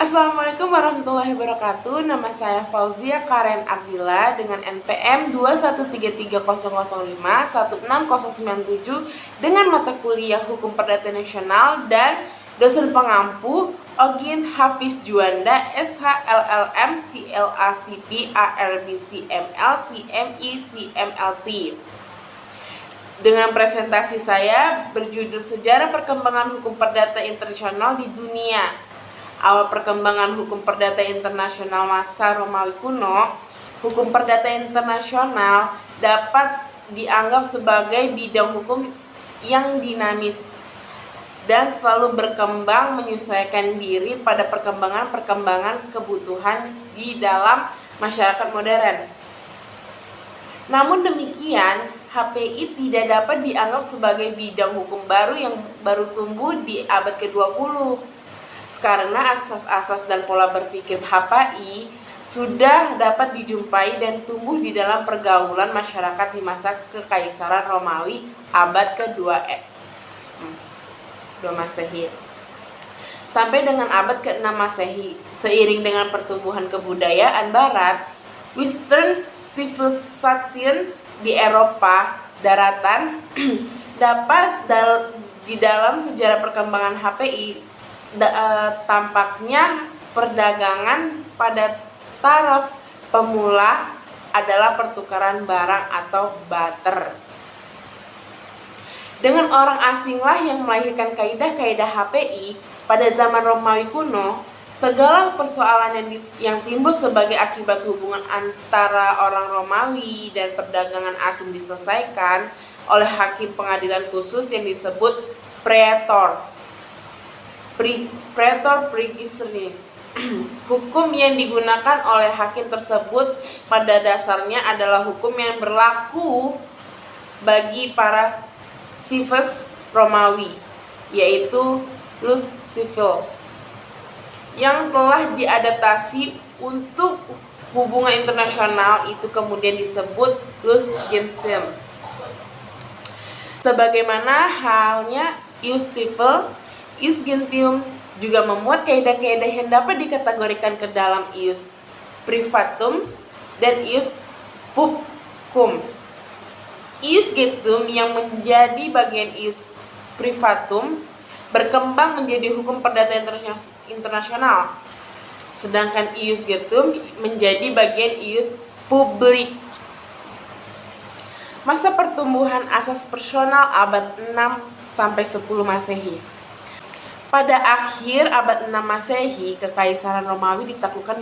Assalamualaikum warahmatullahi wabarakatuh. Nama saya Fauzia Karen Ardila dengan NPM 2133005 16097 dengan mata kuliah Hukum Perdata Nasional dan dosen pengampu Ogin Hafiz Juanda SHLLM CLACP ARB CML CMI CMLC. Dengan presentasi saya berjudul Sejarah Perkembangan Hukum Perdata Internasional di Dunia. Awal perkembangan hukum perdata internasional masa Romawi kuno, hukum perdata internasional dapat dianggap sebagai bidang hukum yang dinamis dan selalu berkembang menyesuaikan diri pada perkembangan kebutuhan di dalam masyarakat modern. Namun demikian, HPI tidak dapat dianggap sebagai bidang hukum baru yang baru tumbuh di abad ke-20. Karena asas-asas dan pola berpikir HPI sudah dapat dijumpai dan tumbuh di dalam pergaulan masyarakat di masa Kekaisaran Romawi abad ke-2 Masehi sampai dengan abad ke-6 Masehi. Seiring dengan pertumbuhan kebudayaan Barat, Western Civilization di Eropa daratan dapat di dalam sejarah perkembangan HPI tampaknya perdagangan pada taraf pemula adalah pertukaran barang atau barter. Dengan orang asinglah yang melahirkan kaidah-kaidah HPI pada zaman Romawi kuno. Segala persoalan yang timbul sebagai akibat hubungan antara orang Romawi dan perdagangan asing diselesaikan oleh hakim pengadilan khusus yang disebut praetor prigiseris. Hukum yang digunakan oleh hakim tersebut pada dasarnya adalah hukum yang berlaku bagi para cives Romawi, yaitu Ius Civile, yang telah diadaptasi untuk hubungan internasional, itu kemudian disebut Ius Gentium. Sebagaimana halnya Ius Civile, Ius Gentium juga memuat kaidah-kaidah yang dapat dikategorikan ke dalam Ius Privatum dan Ius Publicum. Ius Gentium yang menjadi bagian Ius Privatum berkembang menjadi hukum perdata internasional, sedangkan Ius Gentium menjadi bagian Ius Public. Masa pertumbuhan asas personal abad 6 sampai 10 Masehi. Pada akhir abad 6 Masehi, Kekaisaran Romawi ditaklukkan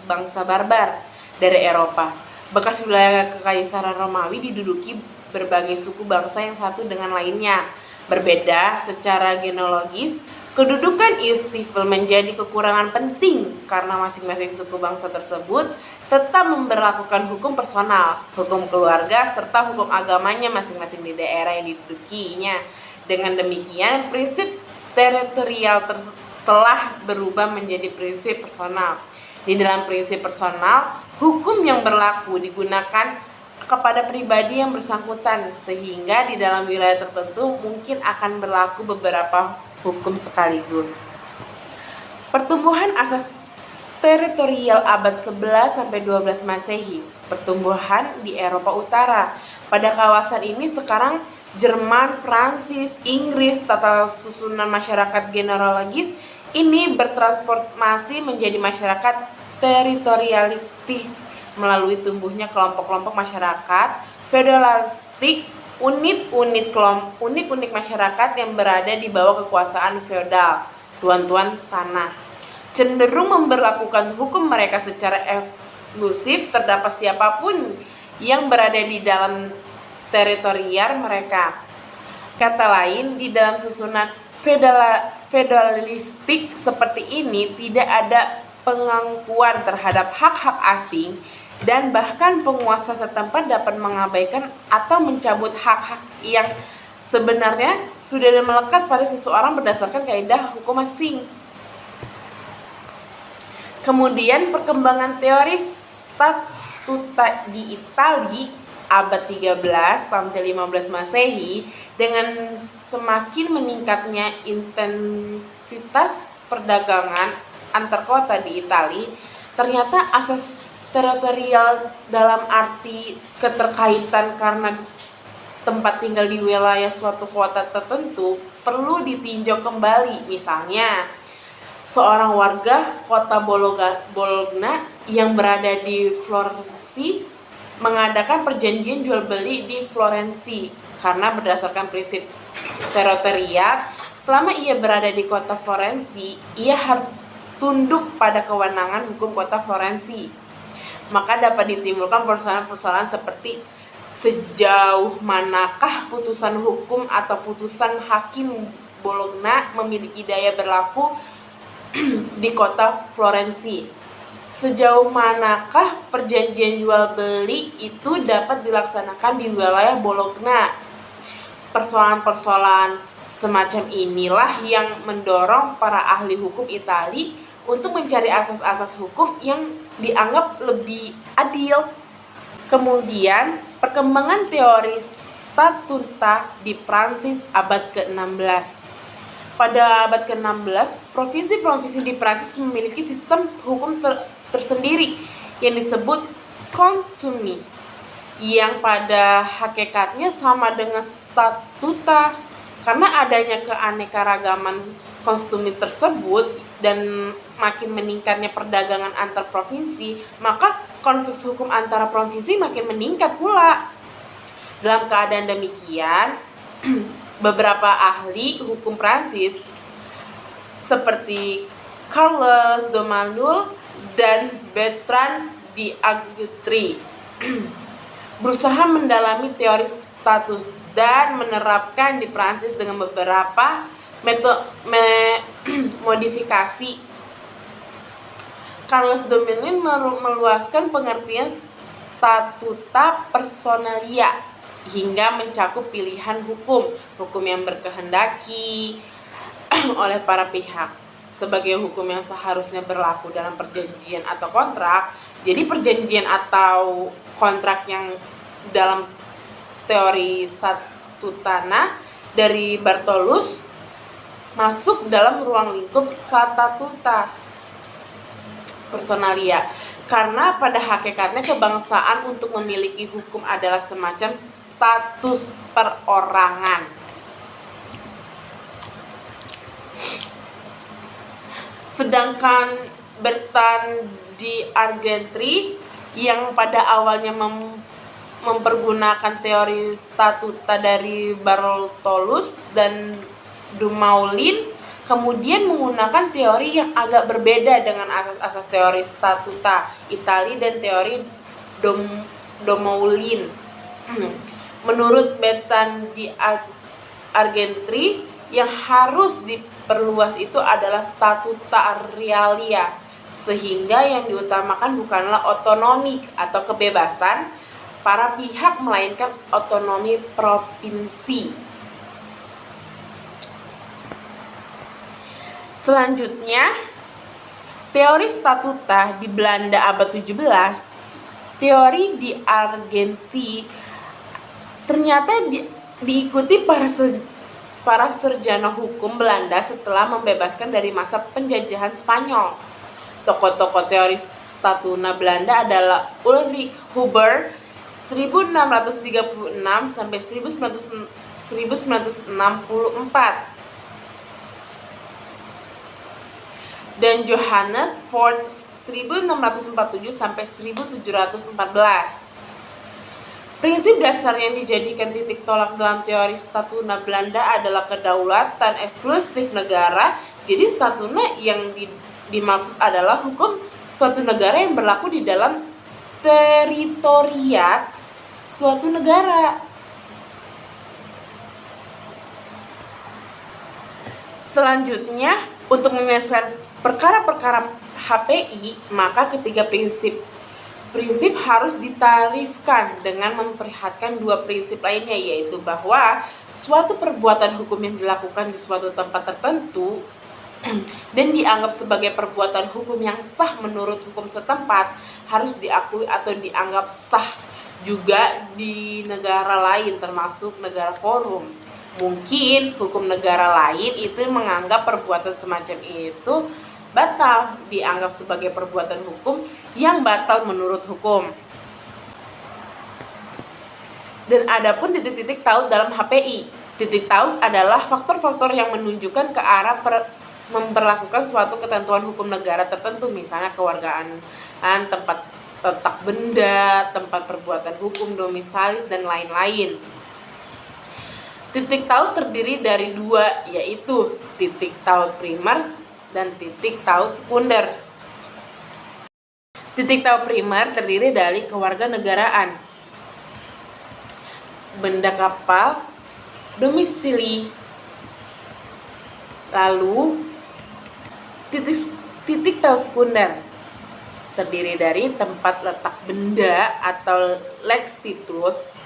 bangsa barbar dari Eropa. Bekas wilayah Kekaisaran Romawi diduduki berbagai suku bangsa yang satu dengan lainnya berbeda secara genealogis. Kedudukan Ius Civile menjadi kekurangan penting karena masing-masing suku bangsa tersebut tetap memberlakukan hukum personal, hukum keluarga, serta hukum agamanya masing-masing di daerah yang didudukinya. Dengan demikian, prinsip teritorial telah berubah menjadi prinsip personal. Di dalam prinsip personal, hukum yang berlaku digunakan kepada pribadi yang bersangkutan, sehingga di dalam wilayah tertentu mungkin akan berlaku beberapa hukum sekaligus. Pertumbuhan asas teritorial abad 11 sampai 12 Masehi. Pertumbuhan di Eropa Utara. Pada kawasan ini sekarang Jerman, Prancis, Inggris, tata susunan masyarakat genealogis ini bertransformasi menjadi masyarakat teritorialitik melalui tumbuhnya kelompok-kelompok masyarakat feodalistik, unit-unit masyarakat yang berada di bawah kekuasaan feodal, tuan-tuan tanah, cenderung memberlakukan hukum mereka secara eksklusif terhadap siapapun yang berada di dalam teritorial mereka. Kata lain, di dalam susunan feodalistik seperti ini tidak ada pengakuan terhadap hak-hak asing, dan bahkan penguasa setempat dapat mengabaikan atau mencabut hak-hak yang sebenarnya sudah melekat pada seseorang berdasarkan kaidah hukum asing. Kemudian perkembangan teori statuta di Italia abad 13 sampai 15 Masehi dengan semakin meningkatnya intensitas perdagangan antar kota di Italia, ternyata asas teritorial dalam arti keterkaitan karena tempat tinggal di wilayah suatu kota tertentu perlu ditinjau kembali. Misalnya, seorang warga kota Bologna yang berada di Florensi mengadakan perjanjian jual beli di Florensi karena berdasarkan prinsip teritorial, selama ia berada di kota Florensi, ia harus tunduk pada kewenangan hukum kota Florensi. Maka dapat ditimbulkan persoalan-persoalan seperti sejauh manakah putusan hukum atau putusan hakim Bologna memiliki daya berlaku di kota Florensi. Sejauh manakah perjanjian jual beli itu dapat dilaksanakan di wilayah Bologna. Persoalan-persoalan semacam inilah yang mendorong para ahli hukum Italia untuk mencari asas-asas hukum yang dianggap lebih adil. Kemudian, perkembangan teori statuta di Prancis abad ke-16. Pada abad ke-16, provinsi-provinsi di Prancis memiliki sistem hukum tersendiri yang disebut Consume, yang pada hakikatnya sama dengan statuta. Karena adanya keanekaragaman konsumsi tersebut dan makin meningkatnya perdagangan antar provinsi, maka konflik hukum antara provinsi makin meningkat pula. Dalam keadaan demikian, beberapa ahli hukum Prancis seperti Carles Domanul dan Bertrand d'Argetry berusaha mendalami teori status dan menerapkan di Prancis dengan beberapa modifikasi. Carles Domanul meluaskan pengertian statuta personalia hingga mencakup pilihan hukum yang berkehendaki oleh para pihak sebagai hukum yang seharusnya berlaku dalam perjanjian atau kontrak. Jadi perjanjian atau kontrak yang dalam teori statutana dari Bartolus masuk dalam ruang lingkup statuta personalia, karena pada hakikatnya kebangsaan untuk memiliki hukum adalah semacam status perorangan. Sedangkan Bertrand d'Argetry yang pada awalnya mempergunakan teori statuta dari Bartolus dan Dumoulin, kemudian menggunakan teori yang agak berbeda dengan asas-asas teori statuta Italia dan teori Dumoulin. Menurut Bertrand d'Argetry, yang harus diperluas itu adalah statuta realia, sehingga yang diutamakan bukanlah otonomi atau kebebasan para pihak, melainkan otonomi provinsi. Selanjutnya, teori statuta di Belanda abad 17, teori d'Argetry ternyata diikuti para sarjana hukum Belanda setelah membebaskan dari masa penjajahan Spanyol. Tokoh-tokoh teori statuna Belanda adalah Ulrich Huber 1636 sampai 1964 dan Johannes Ford 1647 sampai 1714. Prinsip dasar yang dijadikan titik tolak dalam teori statuna Belanda adalah kedaulatan eksklusif negara. Jadi statuna yang dimaksud adalah hukum suatu negara yang berlaku di dalam teritoriat suatu negara. Selanjutnya, untuk menyelesaikan perkara-perkara HPI, maka ketiga prinsip harus ditarifkan dengan memperhatikan dua prinsip lainnya, yaitu bahwa suatu perbuatan hukum yang dilakukan di suatu tempat tertentu dan dianggap sebagai perbuatan hukum yang sah menurut hukum setempat harus diakui atau dianggap sah juga di negara lain, termasuk negara forum. Mungkin hukum negara lain itu menganggap perbuatan semacam itu batal, dianggap sebagai perbuatan hukum yang batal menurut hukum. Dan adapun titik-titik taut dalam HPI. Titik taut adalah faktor-faktor yang menunjukkan ke arah memperlakukan suatu ketentuan hukum negara tertentu, misalnya kewargaan, tempat letak benda, tempat perbuatan hukum, domisalis, dan lain-lain. Titik taut terdiri dari dua, yaitu titik taut primer dan titik taut sekunder. Titik taut primer terdiri dari kewarganegaraan, benda kapal, domisili. Lalu titik taut sekunder terdiri dari tempat letak benda atau lex situs,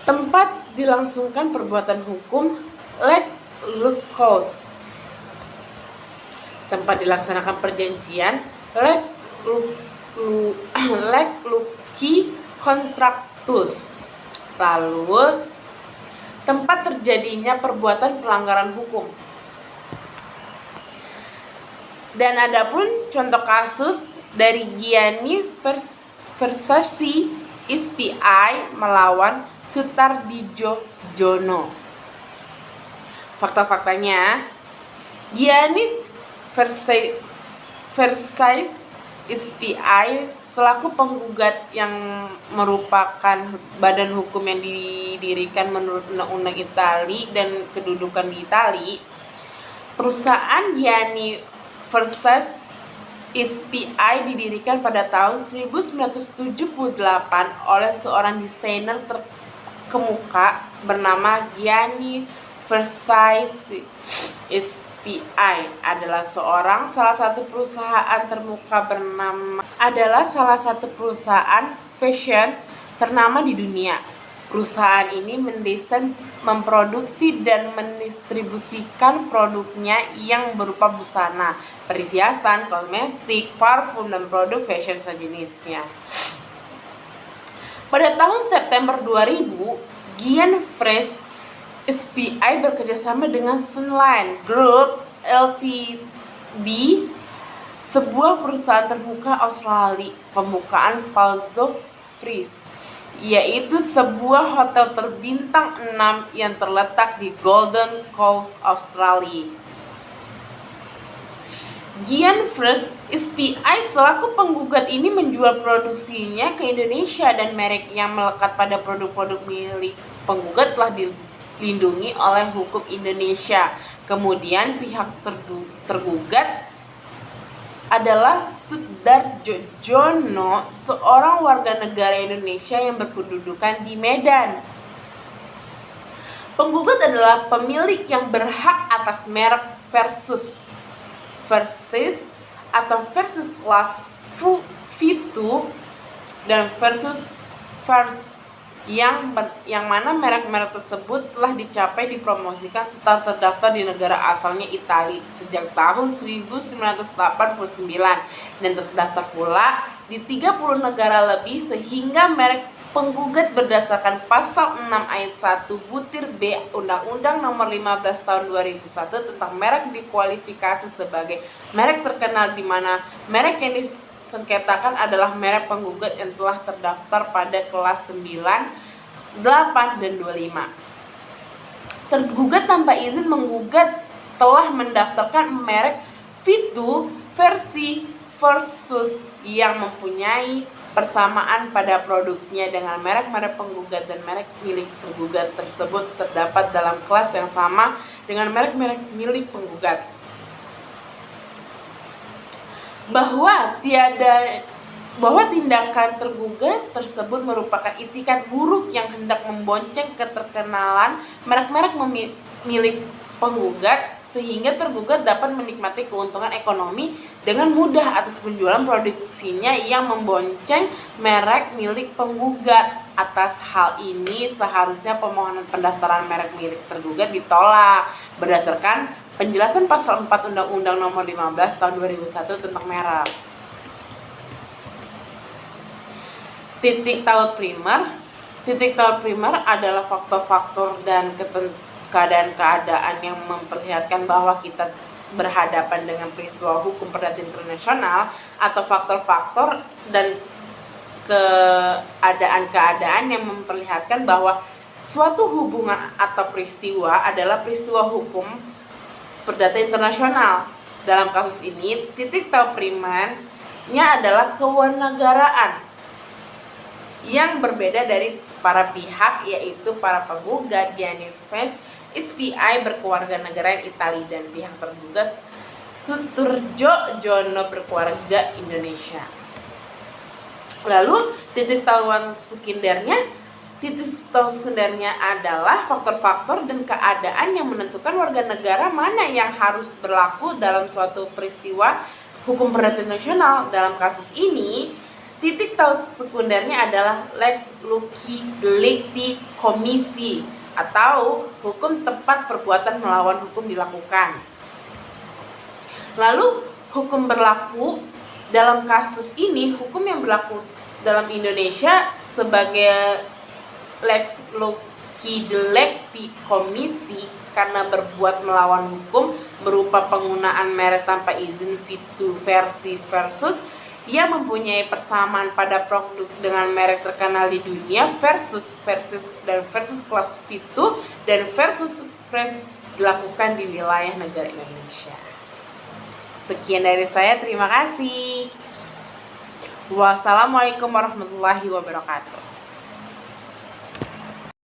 tempat dilangsungkan perbuatan hukum, lex locus, tempat dilaksanakan perjanjian, lex loci contractus. Lalu tempat terjadinya perbuatan pelanggaran hukum. Dan adapun contoh kasus dari Gianni Versace SPI melawan Sutardijono. Fakta-faktanya, Gianni Versace SPI selaku penggugat yang merupakan badan hukum yang didirikan menurut Undang-Undang Italia dan kedudukan di Italia. Perusahaan Gianni Versace SPI didirikan pada tahun 1978 oleh seorang desainer terkemuka bernama Gianni Versace. SPI adalah salah satu perusahaan fashion ternama di dunia. Perusahaan ini mendesain, memproduksi, dan mendistribusikan produknya yang berupa busana, perhiasan, kosmetik, parfum, dan produk fashion sejenisnya. Pada tahun September 2000, Gianni Versace SPI bekerjasama dengan Sunline Group Ltd, sebuah perusahaan terbuka Australia, pembukaan Palazzo Fries, yaitu sebuah hotel terbintang 6 yang terletak di Golden Coast, Australia. Gianni Versace SPI selaku penggugat ini menjual produksinya ke Indonesia dan merek yang melekat pada produk-produk milik penggugat telah dilindungi oleh hukum Indonesia. Kemudian pihak tergugat adalah Sutardijono, seorang warga negara Indonesia yang berkedudukan di Medan. Penggugat adalah pemilik yang berhak atas merek Versace atau Versace Class V2 dan Versace First, yang mana merek-merek tersebut telah dicapai dipromosikan serta terdaftar di negara asalnya Italia sejak tahun 1989 dan terdaftar pula di 30 negara lebih, sehingga merek penggugat berdasarkan pasal 6 ayat 1 butir B Undang-Undang Nomor 15 Tahun 2001 tentang merek dikualifikasi sebagai merek terkenal, di mana merek yang disengketakan adalah merek penggugat yang telah terdaftar pada kelas 9, 8, dan 25. Tergugat tanpa izin menggugat telah mendaftarkan merek V2 versi Versace yang mempunyai persamaan pada produknya dengan merek-merek penggugat, dan merek milik tergugat tersebut terdapat dalam kelas yang sama dengan merek-merek milik penggugat. Bahwa tindakan tergugat tersebut merupakan itikat buruk yang hendak membonceng keterkenalan merek-merek milik penggugat, sehingga tergugat dapat menikmati keuntungan ekonomi dengan mudah atas penjualan produksinya yang membonceng merek milik penggugat. Atas hal ini seharusnya permohonan pendaftaran merek milik tergugat ditolak berdasarkan penjelasan pasal 4 Undang-Undang Nomor 15 Tahun 2001 tentang merek. Titik taut primer. Titik taut primer adalah faktor-faktor dan keadaan-keadaan yang memperlihatkan bahwa kita berhadapan dengan peristiwa hukum perdata internasional atau faktor-faktor dan keadaan-keadaan yang memperlihatkan bahwa suatu hubungan atau peristiwa adalah peristiwa hukum perdata internasional. Dalam kasus ini, titik tahu primernya adalah kewarganegaraan yang berbeda dari para pihak, yaitu para penggugat Gianni Vest SPI berkewarganegaraan Italia dan pihak tergugat Suturjo Jono berkeluarga Indonesia. Lalu titik tahu sekundernya adalah faktor-faktor dan keadaan yang menentukan warga negara mana yang harus berlaku dalam suatu peristiwa hukum perdata internasional. Dalam kasus ini, titik tahu sekundernya adalah lex loci delicti commissi atau hukum tepat perbuatan melawan hukum dilakukan. Lalu hukum berlaku dalam kasus ini, hukum yang berlaku dalam Indonesia sebagai lex loci delicti commissi karena berbuat melawan hukum berupa penggunaan merek tanpa izin Vitu versi versus ia mempunyai persamaan pada produk dengan merek terkenal di dunia versus kelas Vitu dan versus fresh dilakukan di wilayah negara Indonesia. Sekian dari saya, terima kasih. Wassalamualaikum warahmatullahi wabarakatuh.